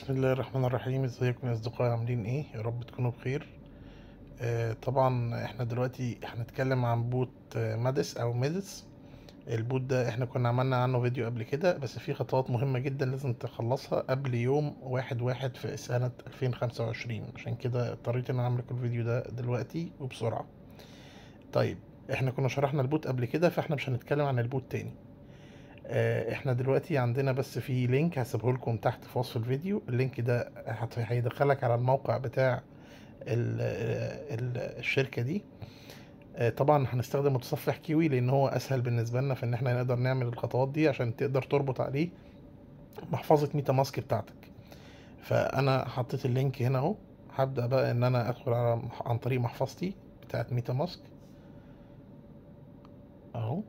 بسم الله الرحمن الرحيم. ازيكم يا اصدقائي؟ عاملين ايه؟ يا رب تكونوا بخير. طبعا احنا دلوقتي هنتكلم عن بوت مادس او ميدس. البوت ده احنا كنا عملنا عنه فيديو قبل كده، بس في خطوات مهمة جدا لازم تخلصها قبل يوم 1/1 في سنة 2025. عشان كده اضطريت ان انا اعمل لكم الفيديو ده دلوقتي وبسرعة. طيب، احنا كنا شرحنا البوت قبل كده، فاحنا مش هنتكلم عن البوت تاني. احنا دلوقتي عندنا بس في لينك هسيبه لكم تحت في وصف الفيديو. اللينك ده هيدخلك على الموقع بتاع الشركة دي. طبعا هنستخدم متصفح كيوي لان هو اسهل بالنسبة لنا في ان احنا نقدر نعمل الخطوات دي، عشان تقدر تربط عليه محفظة ميتا ماسك بتاعتك. فانا حطيت اللينك هنا اهو. هبدأ بقى ان انا ادخل عن طريق محفظتي بتاعت ميتا ماسك اهو.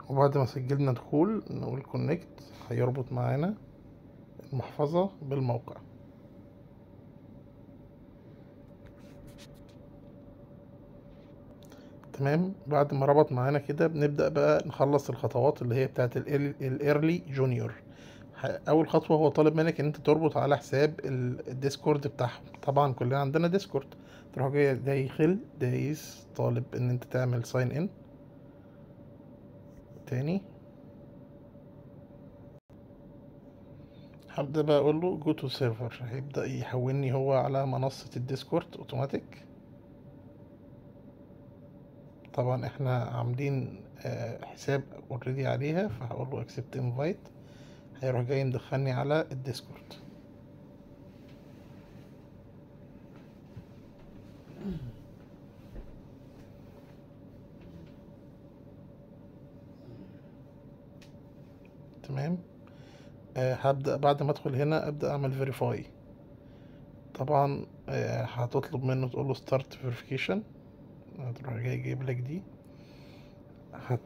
وبعد ما سجلنا دخول نقول كونكت، هيربط معانا المحفظة بالموقع. تمام، بعد ما ربط معانا كده بنبدأ بقى نخلص الخطوات اللي هي بتاعت الايرلي جونيور. اول خطوة هو طالب منك ان انت تربط على حساب الديسكورد بتاعهم. طبعا كلنا عندنا ديسكورد. تروح جاي داخل دايس طالب ان انت تعمل ساين ان تاني. هبدأ بقى اقول له جو تو سيرفر، هيبدأ يحولني هو على منصة الديسكورد اوتوماتيك. طبعا احنا عاملين حساب اوريدي عليها، فهقول له اكسبت انفايت. هيروح جاي مدخلني على الديسكورد. تمام. هبدأ بعد ما ادخل هنا ابدأ اعمل فيريفاي. طبعا هتطلب منه تقول له ستارت فيريفيكيشن. هتروح جاي جايب لك دي. هت...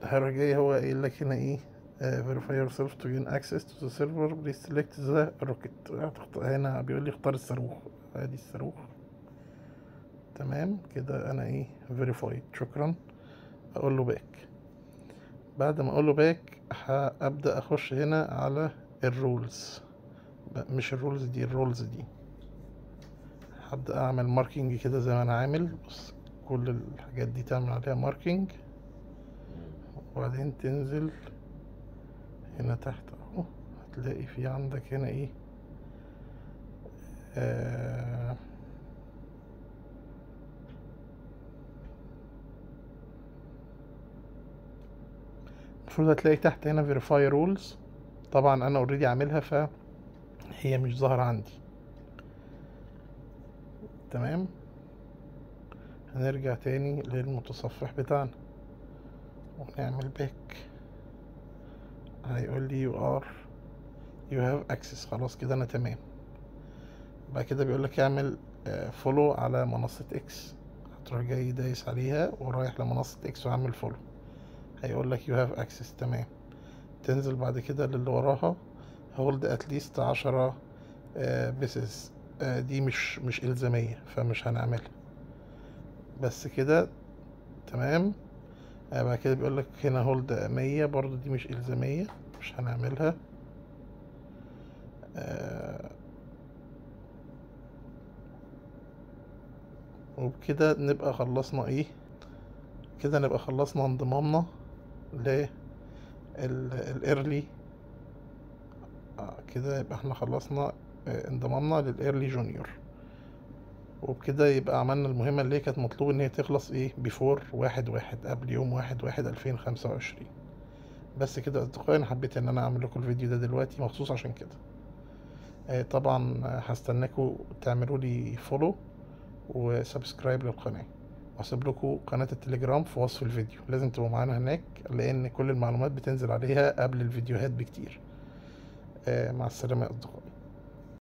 هيروح جاي هو قايل لك هنا ايه؟ verify yourself to gain access to the server please select the rocket. هنا بيقول لي اختار الصاروخ. ادي الصاروخ. تمام كده انا ايه verified. شكرا. اقول له باك. بعد ما اقول له باك هبدأ اخش هنا على الرولز. مش الرولز دي، الرولز دي. هبدأ اعمل ماركينج كده زي ما انا عامل. بص، كل الحاجات دي تعمل عليها ماركينج، وبعدين تنزل هنا تحت اهو. هتلاقي في عندك هنا ايه؟ المفروض هتلاقي تحت هنا verify rules. طبعا انا اوريدي عاملها فهي مش ظاهرة عندي. تمام. هنرجع تاني للمتصفح بتاعنا ونعمل باك. هيقول لي you have access. خلاص كده انا تمام. بعد كده بيقول لك اعمل فولو على منصة اكس. هتروح جاي دايس عليها ورايح لمنصة اكس وعامل فولو. هيقول لك you have access. تمام. تنزل بعد كده للي وراها hold at least 10 بيسز. دي مش إلزامية فمش هنعملها. بس كده تمام. بعد كده بيقول لك هنا هولد 100، برضو دي مش إلزامية مش هنعملها. وبكده نبقى خلصنا ايه؟ كده نبقى خلصنا انضمامنا للإيرلي. كده يبقى احنا خلصنا انضمامنا للإيرلي جونيور. وبكده يبقى عملنا المهمة اللي هي كانت مطلوب ان هي تخلص ايه بيفور 1/1، قبل يوم 1/1/2025. بس كده يا اصدقائي، انا حبيت ان انا اعمل لكم الفيديو ده دلوقتي مخصوص عشان كده. طبعا هستناكم تعملوا لي فولو وسبسكرايب للقناة، وهسيب لكم قناة التليجرام في وصف الفيديو. لازم تبقوا معانا هناك لان كل المعلومات بتنزل عليها قبل الفيديوهات بكتير. مع السلامة يا اصدقائي.